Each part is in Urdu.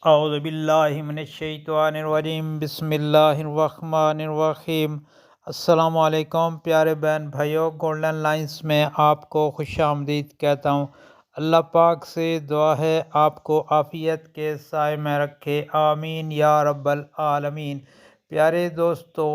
اعوذ باللہ من الشیطان الرجیم، بسم اللہ الرحمن الرحیم۔ السلام علیکم پیارے بہن بھائیوں، گولڈن لائنز میں آپ کو خوش آمدید کہتا ہوں۔ اللہ پاک سے دعا ہے آپ کو عافیت کے سائے میں رکھے، آمین یا رب العالمین۔ پیارے دوستو،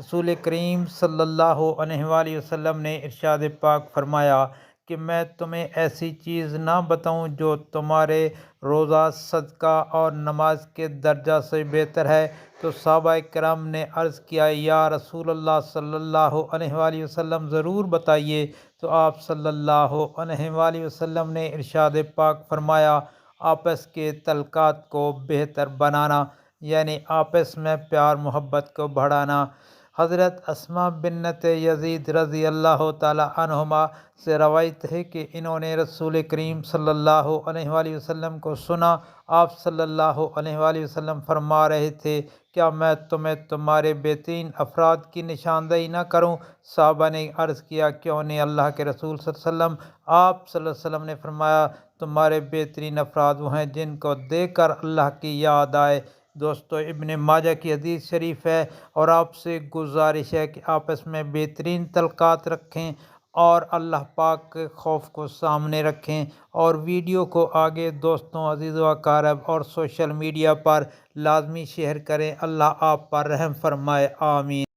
رسول کریم صلی اللہ علیہ وآلہ وسلم نے ارشاد پاک فرمایا کہ میں تمہیں ایسی چیز نہ بتاؤں جو تمہارے روزہ، صدقہ اور نماز کے درجہ سے بہتر ہے؟ تو صحابہ کرام نے عرض کیا، یا رسول اللہ صلی اللہ علیہ وآلہ وسلم ضرور بتائیے۔ تو آپ صلی اللہ علیہ وآلہ وسلم نے ارشاد پاک فرمایا، آپس کے تعلقات کو بہتر بنانا، یعنی آپس میں پیار محبت کو بڑھانا۔ حضرت اسماء بنت یزید رضی اللہ تعالی عنہما سے روایت ہے کہ انہوں نے رسول کریم صلی اللہ علیہ وآلہ وسلم کو سنا۔ آپ صلی اللہ علیہ وآلہ وسلم فرما رہے تھے، کیا میں تمہیں تمہارے بہترین افراد کی نشاندہی نہ کروں؟ صحابہ نے عرض کیا، کیوں نہیں اللہ کے رسول صلی اللہ علیہ وسلم؟ آپ صلی اللہ علیہ وسلم نے فرمایا، تمہارے بہترین افراد وہ ہیں جن کو دیکھ کر اللہ کی یاد آئے۔ دوستو، ابن ماجہ کی حدیث شریف ہے، اور آپ سے گزارش ہے کہ آپس میں بہترین تعلقات رکھیں اور اللہ پاک کے خوف کو سامنے رکھیں، اور ویڈیو کو آگے دوستوں، عزیز و اقارب اور سوشل میڈیا پر لازمی شیئر کریں۔ اللہ آپ پر رحم فرمائے، آمین۔